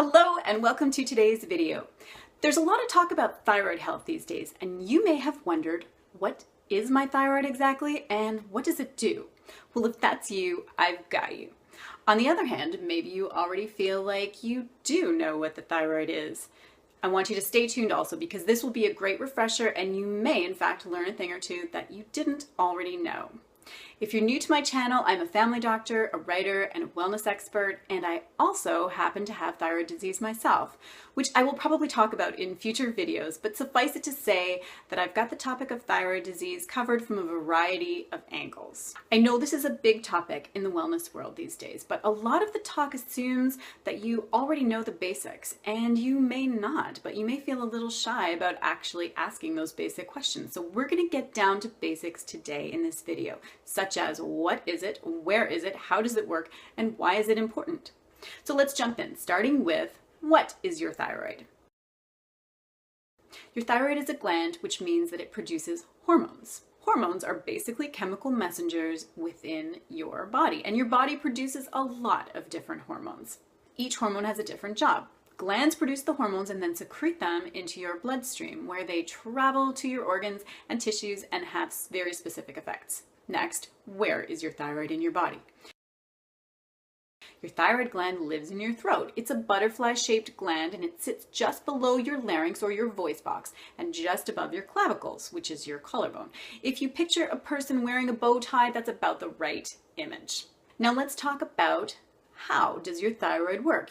Hello and welcome to today's video. There's a lot of talk about thyroid health these days, and you may have wondered, what is my thyroid exactly and what does it do? Well, if that's you, I've got you. On the other hand, maybe you already feel like you do know what the thyroid is. I want you to stay tuned also because this will be a great refresher and you may in fact learn a thing or two that you didn't already know. If you're new to my channel, I'm a family doctor, a writer, and a wellness expert, and I also happen to have thyroid disease myself, which I will probably talk about in future videos, but suffice it to say that I've got the topic of thyroid disease covered from a variety of angles. I know this is a big topic in the wellness world these days, but a lot of the talk assumes that you already know the basics, and you may not, but you may feel a little shy about actually asking those basic questions. So we're going to get down to basics today in this video, such as what is it, where is it, how does it work, and why is it important? So let's jump in, starting with what is your thyroid? Your thyroid is a gland, which means that it produces hormones. Hormones are basically chemical messengers within your body, and your body produces a lot of different hormones. Each hormone has a different job. Glands produce the hormones and then secrete them into your bloodstream, where they travel to your organs and tissues and have very specific effects. Next, where is your thyroid in your body? Your thyroid gland lives in your throat. It's a butterfly-shaped gland and it sits just below your larynx or your voice box and just above your clavicles, which is your collarbone. If you picture a person wearing a bow tie, that's about the right image. Now let's talk about how does your thyroid work.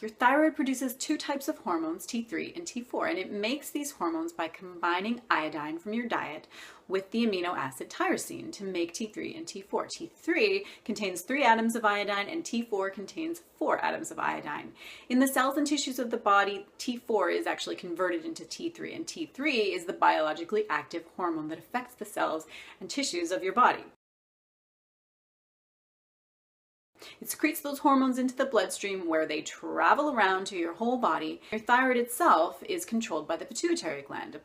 Your thyroid produces two types of hormones, T3 and T4, and it makes these hormones by combining iodine from your diet with the amino acid tyrosine to make T3 and T4. T3 contains 3 atoms of iodine and T4 contains 4 atoms of iodine. In the cells and tissues of the body, T4 is actually converted into T3, and T3 is the biologically active hormone that affects the cells and tissues of your body. It secretes those hormones into the bloodstream where they travel around to your whole body. Your thyroid itself is controlled by the pituitary gland.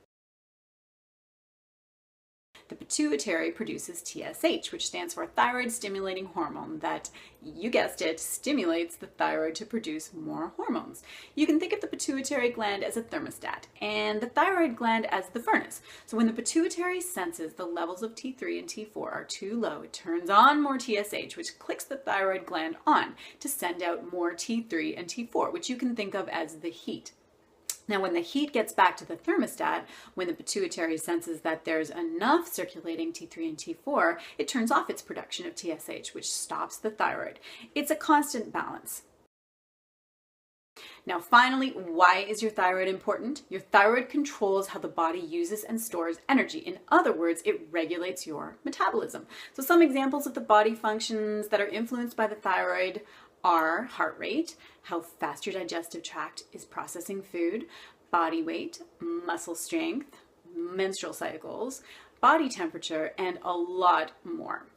The pituitary produces TSH, which stands for thyroid stimulating hormone that, you guessed it, stimulates the thyroid to produce more hormones. You can think of the pituitary gland as a thermostat and the thyroid gland as the furnace. So when the pituitary senses the levels of T3 and T4 are too low, it turns on more TSH, which clicks the thyroid gland on to send out more T3 and T4, which you can think of as the heat. Now, when the heat gets back to the thermostat, when the pituitary senses that there's enough circulating T3 and T4, it turns off its production of TSH, which stops the thyroid. It's a constant balance. Now, finally, why is your thyroid important? Your thyroid controls how the body uses and stores energy. In other words, it regulates your metabolism. So some examples of the body functions that are influenced by the thyroid are heart rate, how fast your digestive tract is processing food, body weight, muscle strength, menstrual cycles, body temperature, and a lot more.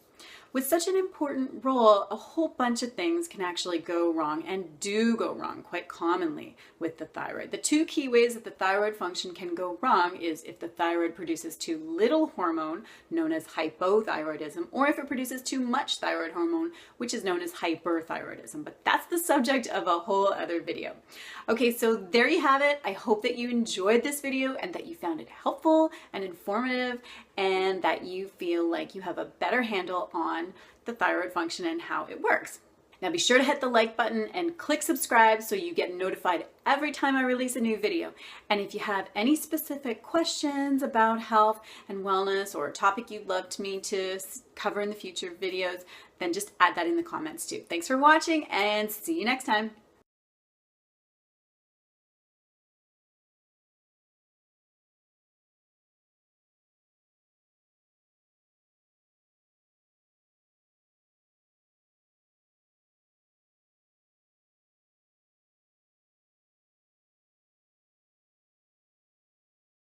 With such an important role, a whole bunch of things can actually go wrong and do go wrong quite commonly with the thyroid. The two key ways that the thyroid function can go wrong is if the thyroid produces too little hormone, known as hypothyroidism, or if it produces too much thyroid hormone, which is known as hyperthyroidism. But that's the subject of a whole other video. Okay, so there you have it. I hope that you enjoyed this video and that you found it helpful and informative and that you feel like you have a better handle on the thyroid function and how it works. Now be sure to hit the like button and click subscribe so you get notified every time I release a new video. And if you have any specific questions about health and wellness or a topic you'd love me to cover in the future videos, then just add that in the comments too. Thanks for watching and see you next time.